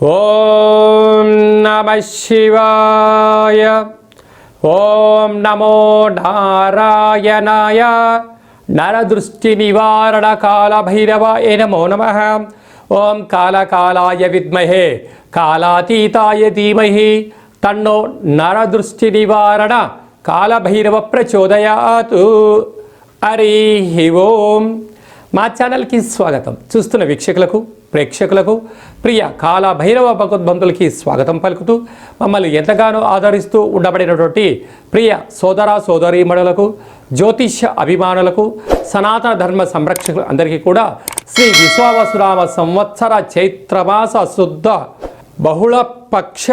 ఓం నమః శివాయ. ఓం నమో నారాయణాయ. నరదృష్టి నివారణ కాళభైరవాయ నమో నమః. ఓం కాళకాలాయ విద్మహే కాళాతీతాయ ధీమహి తన్నో నరదృష్టి నివారణ కాళభైరవ ప్రచోదయాతు. హరి ఓం. మా ఛానల్కి స్వాగతం. చూస్తున్న వీక్షకులకు ప్రేక్షకులకు ప్రియ కాళభైరవ భగవద్బంధులకి స్వాగతం పలుకుతూ మమ్మల్ని ఎంతగానో ఆదరిస్తూ ఉండబడినటువంటి ప్రియ సోదర సోదరీమణులకు జ్యోతిష్య అభిమానులకు సనాతన ధర్మ సంరక్షకులు అందరికీ కూడా శ్రీ విశ్వావసునామ సంవత్సర చైత్రమాస శుద్ధ బహుళపక్ష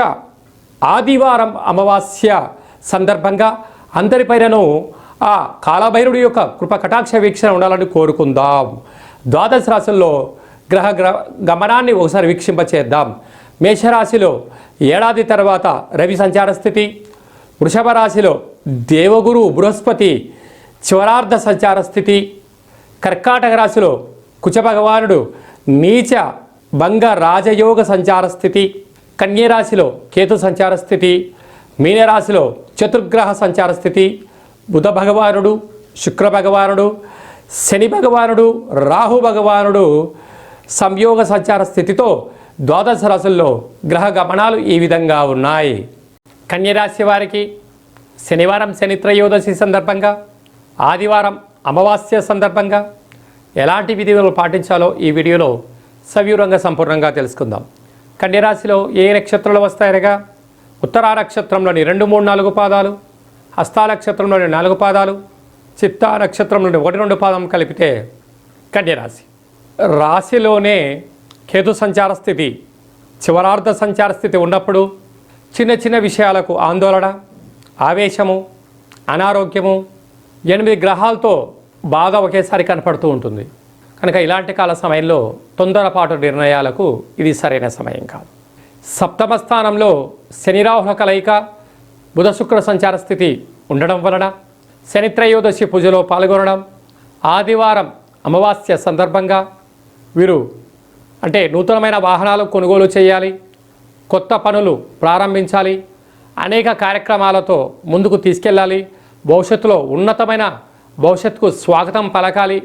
ఆదివారం అమావాస్య సందర్భంగా అందరిపైనను ఆ కాళభైరుడి యొక్క కృప కటాక్ష వీక్షణ ఉండాలని కోరుకుందాం. ద్వాదశ రాశుల్లో గ్రహ గమనాన్ని ఒకసారి వీక్షింపచేద్దాం. మేషరాశిలో ఏడాది తర్వాత రవి సంచార స్థితి, వృషభ రాశిలో దేవగురు బృహస్పతి చివరార్ధ సంచార స్థితి, కర్కాటక రాశిలో కుచ భగవానుడు నీచ భంగ రాజయోగ సంచార స్థితి, కన్యరాశిలో కేతు సంచార స్థితి, మీనరాశిలో చతుర్గ్రహ సంచార స్థితి, బుధ భగవానుడు శుక్ర భగవానుడు శని భగవానుడు రాహు భగవానుడు సంయోగ సంచార స్థితితో ద్వాదశ రాశుల్లో గ్రహ గమనాలు ఈ విధంగా ఉన్నాయి. కన్యరాశి వారికి శనివారం శని త్రయోదశి సందర్భంగా, ఆదివారం అమావాస్య సందర్భంగా ఎలాంటి విధులు పాటించాలో ఈ వీడియోలో సవివరంగా సంపూర్ణంగా తెలుసుకుందాం. కన్యరాశిలో ఏ నక్షత్రాలు వస్తాయనగా ఉత్తరా నక్షత్రంలోని 2, 3, 4 పాదాలు, హస్తా నక్షత్రంలోని 4 పాదాలు, చిత్తా నక్షత్రంలోని 1, 2 పాదం కలిపితే కన్యరాశి. రాశిలోనే కేతు సంచార స్థితి చివరార్ధ సంచార స్థితి ఉన్నప్పుడు చిన్న చిన్న విషయాలకు ఆందోళన, ఆవేశము, అనారోగ్యము, 8 గ్రహాలతో బాధ ఒకేసారి కనపడుతూ ఉంటుంది. కనుక ఇలాంటి కాల సమయంలో తొందరపాటు నిర్ణయాలకు ఇది సరైన సమయం కాదు. సప్తమ స్థానంలో శని రాహుల కలయిక, బుధ శుక్ర సంచార స్థితి ఉండడం వలన శని త్రయోదశి పూజలో పాల్గొనడం, ఆదివారం అమావాస్య సందర్భంగా వీరు అంటే నూతనమైన వాహనాలు కొనుగోలు చేయాలి, కొత్త పనులు ప్రారంభించాలి, అనేక కార్యక్రమాలతో ముందుకు తీసుకెళ్ళాలి, భవిష్యత్తులో ఉన్నతమైన భవిష్యత్తుకు స్వాగతం పలకాలి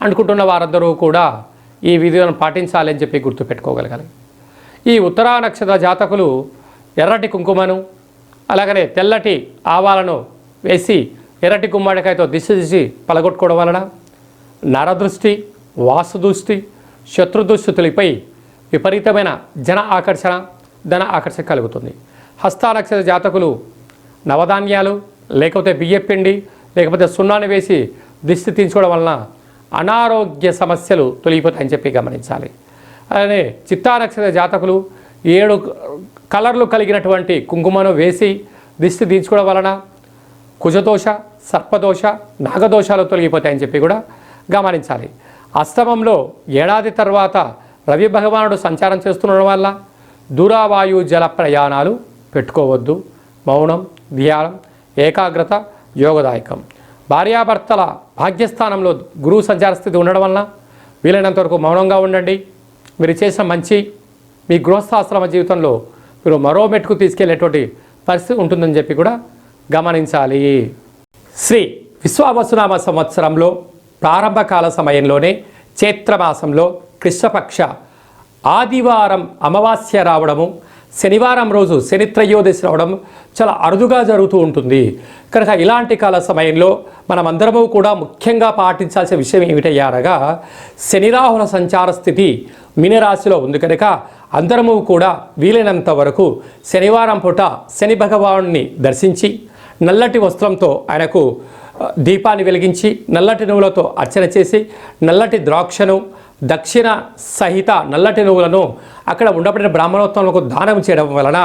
అనుకుంటున్న వారందరూ కూడా ఈ విధులను పాటించాలి అని చెప్పి గుర్తుపెట్టుకోగలగాలి. ఈ ఉత్తరా నక్షత్ర జాతకులు ఎర్రటి కుంకుమను అలాగనే తెల్లటి ఆవాలను వేసి ఎర్రటి గుమ్మడికాయతో దిశ పలగొట్టుకోవడం వలన నరదృష్టి, వాస్తుదృష్టి, శత్రుదృష్టిపై విపరీతమైన జన ఆకర్షణ, ధన ఆకర్షణ కలుగుతుంది. హస్తా నక్షత్ర జాతకులు నవధాన్యాలు లేకపోతే బియ్యపిండి లేకపోతే సున్నాన్ని వేసి దిష్టి తీసుకోవడం వలన అనారోగ్య సమస్యలు తొలగిపోతాయని చెప్పి గమనించాలి. అలానే చిత్తా నక్షత్ర జాతకులు 7 కలర్లు కలిగినటువంటి కుంకుమను వేసి దిష్టి తీర్చుకోవడం వలన కుజదోష, సర్పదోష, నాగదోషాలు తొలగిపోతాయని చెప్పి కూడా గమనించాలి. అష్టమంలో ఏడాది తర్వాత రవి భగవానుడు సంచారం చేస్తుండడం వల్ల దూరావాయు జల ప్రయాణాలు పెట్టుకోవద్దు. మౌనం, ధ్యానం, ఏకాగ్రత యోగదాయకం. భార్యాభర్తల భాగ్యస్థానంలో గురువు సంచార స్థితి ఉండడం వలన వీలైనంత వరకు మౌనంగా ఉండండి. మీరు చేసిన మంచి మీ గృహస్థాశ్రమ జీవితంలో మీరు మరో మెట్టుకు తీసుకెళ్లేటువంటి పరిస్థితి ఉంటుందని చెప్పి కూడా గమనించాలి. శ్రీ విశ్వావసునామ సంవత్సరంలో ప్రారంభకాల సమయంలోనే చైత్రమాసంలో కృష్ణపక్ష ఆదివారం అమావాస్య రావడము, శనివారం రోజు శని త్రయోదశి రావడం చాలా అరుదుగా జరుగుతూ ఉంటుంది. కనుక ఇలాంటి కాల సమయంలో మనమందరము కూడా ముఖ్యంగా పాటించాల్సిన విషయం ఏమిటయ్యారగా శని రాహుల సంచార స్థితి మీనరాశిలో ఉంది. కనుక అందరము కూడా వీలైనంత వరకు శనివారం పూట శని భగవానుని దర్శించి నల్లటి వస్త్రంతో ఆయనకు దీపాన్ని వెలిగించి నల్లటి నువ్వులతో అర్చన చేసి నల్లటి ద్రాక్షను దక్షిణ సహిత నల్లటి నువ్వులను అక్కడ ఉండబడిన బ్రాహ్మణోత్తములకు దానం చేయడం వలన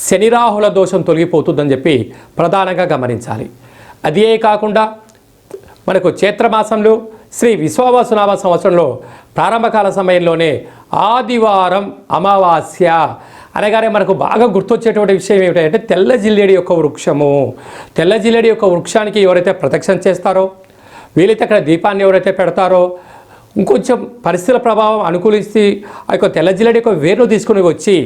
శనిరాహుల దోషం తొలగిపోతుందని చెప్పి ప్రధానంగా గమనించాలి. అదే కాకుండా మనకు చైత్రమాసంలో శ్రీ విశ్వావసునామ సంవత్సరంలో ప్రారంభకాల సమయంలోనే ఆదివారం అమావాస్య అనగానే మనకు బాగా గుర్తొచ్చేటువంటి విషయం ఏమిటంటే తెల్ల జిల్లేడి యొక్క వృక్షము. తెల్ల జిల్లేడి యొక్క వృక్షానికి ఎవరైతే ప్రదక్షిణ చేస్తారో, వీలైతే అక్కడ దీపాన్ని ఎవరైతే పెడతారో, ఇంకొంచెం పరిస్థితుల ప్రభావం అనుకూలిస్తే ఆ యొక్క తెల్ల జిల్లేడు యొక్క వేరును తీసుకుని వచ్చి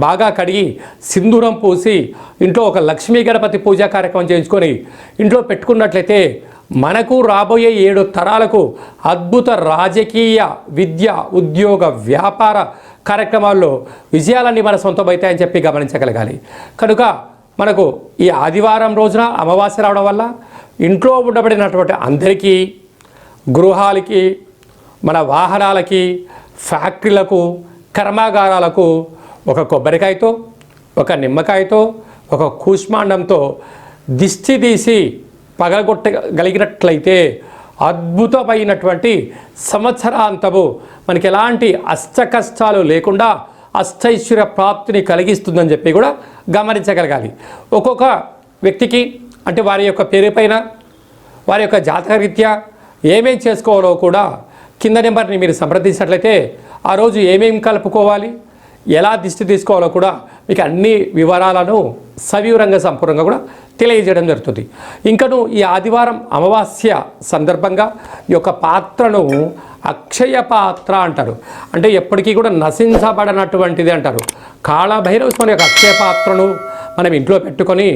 బాగా కడిగి సింధూరం పూసి ఇంట్లో ఒక లక్ష్మీ గణపతి పూజా కార్యక్రమం చేయించుకొని ఇంట్లో పెట్టుకున్నట్లయితే మనకు రాబోయే 7 తరాలకు అద్భుత రాజకీయ విద్య ఉద్యోగ వ్యాపార కార్యక్రమాల్లో విజయాలన్నీ మన సొంతమవుతాయని చెప్పి గమనించగలగాలి. కనుక మనకు ఈ ఆదివారం రోజున అమావాస్య రావడం వల్ల ఇంట్లో ఉండబడినటువంటి అందరికీ, గృహాలకి, మన వాహనాలకి, ఫ్యాక్టరీలకు, కర్మాగారాలకు ఒక కొబ్బరికాయతో, ఒక నిమ్మకాయతో, ఒక కూష్మాండంతో దిష్టి తీసి పగలగొట్టగలిగినట్లయితే అద్భుతమైనటువంటి సంవత్సరాంతము మనకి ఎలాంటి అష్ట కష్టాలు లేకుండా అష్టైశ్వర్య ప్రాప్తిని కలిగిస్తుందని చెప్పి కూడా గమనించగలగాలి. ఒక్కొక్క వ్యక్తికి అంటే వారి యొక్క పేరు పైన వారి యొక్క జాతకరీత్యా ఏమేం చేసుకోవాలో కూడా కింద నెంబర్ని మీరు సంప్రదించినట్లయితే ఆ రోజు ఏమేం కలుపుకోవాలి, ఎలా దిష్టి తీసుకోవాలో కూడా మీకు అన్ని వివరాలను సవివరంగా సంపూర్ణంగా కూడా తెలియజేయడం జరుగుతుంది. ఇంకను ఈ ఆదివారం అమావాస్య సందర్భంగా ఈ యొక్క పాత్రను అక్షయ పాత్ర అంటారు. అంటే ఎప్పటికీ కూడా నశించబడనటువంటిది అంటారు. కాళభైరవ స్వామి యొక్క అక్షయ పాత్రను మనం ఇంట్లో పెట్టుకొని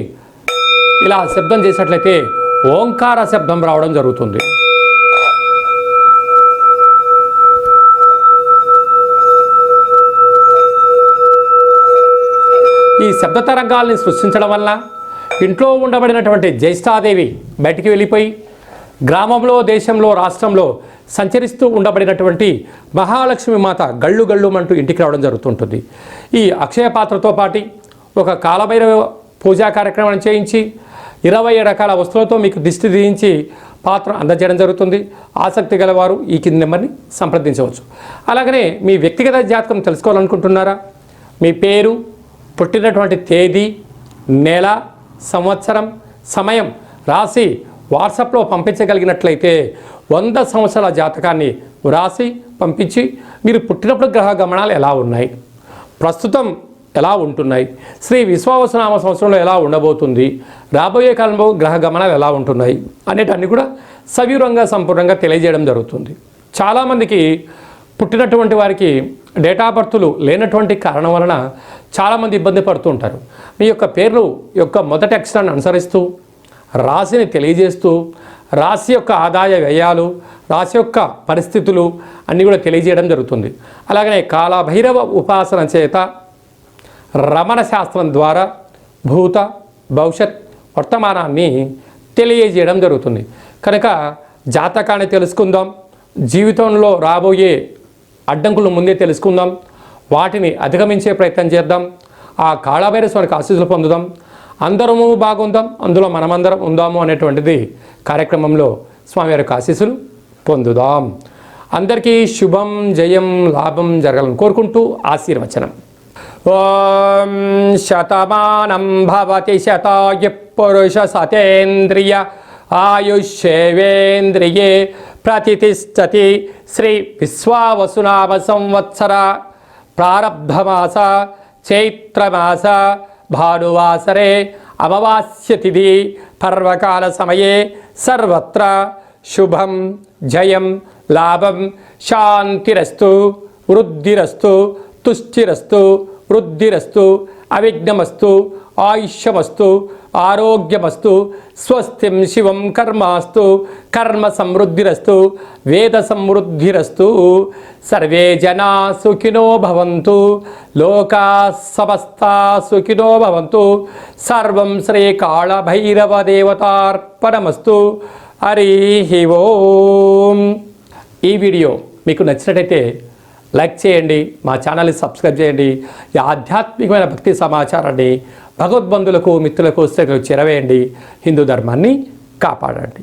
ఇలా శబ్దం చేసినట్లయితే ఓంకార శబ్దం రావడం జరుగుతుంది. ఈ శబ్ద తరంగాల్ని సృష్టించడం వల్ల ఇంట్లో ఉండబడినటువంటి జ్యేష్ఠాదేవి బయటికి వెళ్ళిపోయి గ్రామంలో, దేశంలో, రాష్ట్రంలో సంచరిస్తూ ఉండబడినటువంటి మహాలక్ష్మి మాత గళ్ళు గళ్ళుమంటూ ఇంటికి రావడం జరుగుతుంటుంది. ఈ అక్షయ పాత్రతో పాటు ఒక కాలభైరవ పూజా కార్యక్రమం చేయించి 27 రకాల వస్తువులతో మీకు దిష్టి తీయించి పాత్ర అందజేయడం జరుగుతుంది. ఆసక్తి గలవారు ఈ కింది నెంబర్ని సంప్రదించవచ్చు. అలాగనే మీ వ్యక్తిగత జాతకం తెలుసుకోవాలనుకుంటున్నారా? మీ పేరు, పుట్టినటువంటి తేదీ, నెల, సంవత్సరం, సమయం రాసి వాట్సాప్లో పంపించగలిగినట్లయితే 100 సంవత్సరాల జాతకాన్ని వ్రాసి పంపించి మీరు పుట్టినప్పుడు గ్రహ గమనాలు ఎలా ఉన్నాయి, ప్రస్తుతం ఎలా ఉంటున్నాయి, శ్రీ విశ్వావసునామ సంవత్సరంలో ఎలా ఉండబోతుంది, రాబోయే కాలంలో గ్రహ గమనాలు ఎలా ఉంటున్నాయి అనేటన్ని కూడా సవివరంగా సంపూర్ణంగా తెలియజేయడం జరుగుతుంది. చాలామందికి పుట్టినటువంటి వారికి డేటా బర్త్లు లేనటువంటి కారణం వలన చాలామంది ఇబ్బంది పడుతూ ఉంటారు. మీ యొక్క పేర్లు యొక్క మొదటి అక్షరాన్ని అనుసరిస్తూ రాశిని తెలియజేస్తూ రాశి యొక్క ఆదాయ వ్యయాలు, రాశి యొక్క పరిస్థితులు అన్నీ కూడా తెలియజేయడం జరుగుతుంది. అలాగనే కాలభైరవ ఉపాసన చేత రమణ శాస్త్రం ద్వారా భూత, భవిష్యత్, వర్తమానాన్ని తెలియజేయడం జరుగుతుంది. కనుక జాతకాన్ని తెలుసుకుందాం, జీవితంలో రాబోయే అడ్డంకులు ముందే తెలుసుకుందాం, వాటిని అధిగమించే ప్రయత్నం చేద్దాం, ఆ కాళభైరవ స్వామికి ఆశీస్సులు పొందుదాం, అందరము బాగుందాం, అందులో మనమందరం ఉందాము అనేటువంటిది కార్యక్రమంలో స్వామివారి ఆశీస్సులు పొందుదాం. అందరికీ శుభం, జయం, లాభం జరగాలని కోరుకుంటూ ఆశీర్వచనం. ఓం శతమానం భవతి శతాయ పురుష సతేంద్రియ ఆయుష్యేవేంద్రియే ప్రతిష్టతి. శ్రీ విశ్వావసునామ సంవత్సర ప్రారబ్ధమాస చైత్రమాస భానువాసరే అమావాస్య తిథి పర్వకాల సమయే సర్వత్ర శుభం, జయం, లాభం, శాంతిరస్తు, వృద్ధిరస్తు, తుష్టిరస్తు, వృద్ధిరస్తు, అవిఘ్నమస్తు, ఆయుష్యమస్తు, ఆరోగ్యమస్తు, స్వస్తిం శివం కర్మాస్తు, కర్మ సమృద్ధిరస్తు, వేద సమృద్ధిరస్తు. సర్వే జనా సుఖినో భవంతు, లోకా సమస్తా సుఖినో భవంతు. సర్వం శ్రీ కాళభైరవ దేవతార్పణమస్తు. హరి ఓం. ఈ వీడియో మీకు నచ్చినట్టయితే లైక్ చేయండి, మా ఛానల్ని సబ్స్క్రైబ్ చేయండి. ఈ ఆధ్యాత్మికమైన భక్తి సమాచారాన్ని భగవద్బంధులకు, మిత్రులకు చేరవేయండి. హిందూ ధర్మాన్ని కాపాడండి.